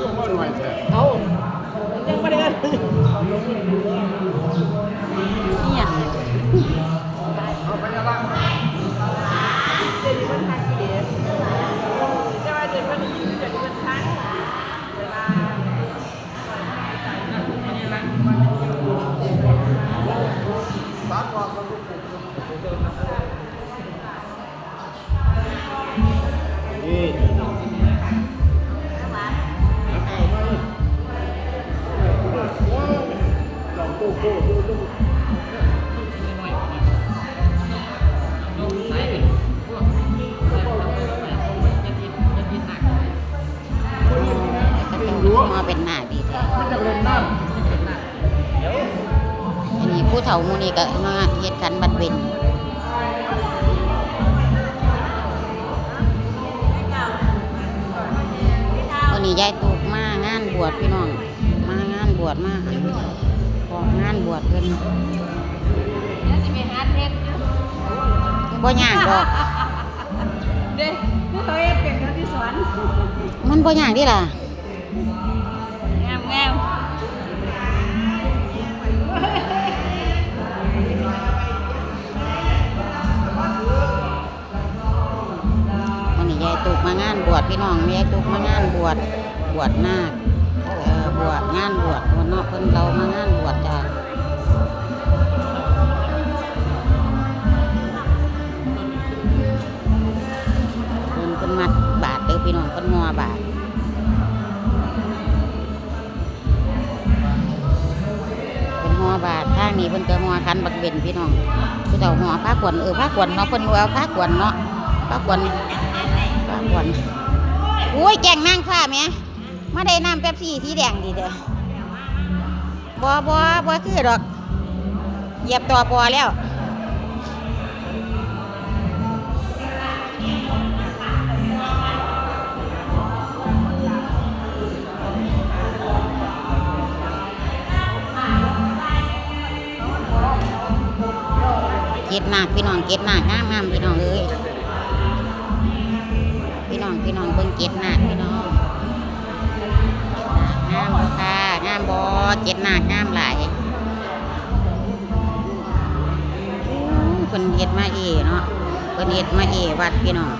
คือว่าหน่อยแท้ เอายังไม่ได้กันนี่อ่ะ เอาไปยังไง เดี๋ยวมันทักกี่เดือนจะมาเดี๋ยวมันยืนเดี๋ยวมันทักเวลาตากว่ามันนี่ลองตู้ตู้ตู้ตู้มาเป็นหน้าดีแท้ มันจะเป็นน้ำ อันนี้ผู้เฒ่าหมู่นี้ก็มาเฮ็ดกันบัดเว็นวันนี้ยายตูกมางานบวชพี่น้องมางานบวชมาของงานบวชเพิ่น เดี๋ยวจะไปหาเทศ บ่ยากดอก เด้ผู้เขาเอ็ดเป็นคนที่สอน มันบ่ยากเดิล่ะ งามงาม วันนี้ยายตูกมางานบวชพี่น้องยายตูกมางานบวชนาคบวชงานบวชวันเนาะเพิ่นเรามางานบวชจ้าเพิ่นมัดบาทเด้อพี่น้องเพิ่นงอบาทเป็นหัวบาททางนี้เพิ่นก็หัวคันบักเบนพี่น้องผู้เฒ่าหัวผ้ากวนผ้ากวนเนาะเพิ่นว่าผ้ากวนเนาะผ้ากวนอุ้ยแกงนางฟ้าแม่มาได้น้ำเป๊ปซี่สีแดงดีเด้อบ่คือดอกเหยียบตัวปอแล้วเก็ดหนักพี่น้องเก็ดหนักงามพี่น้องเอ้ยพี่น้องเบิ่งเก็ดหนักพี่น้องงามค่ะงามบ่เก็ดหนักงามหลายเพิ่นเฮ็ดมาเนาะเพิ่นเฮ็ดมาวัดพี่น้อง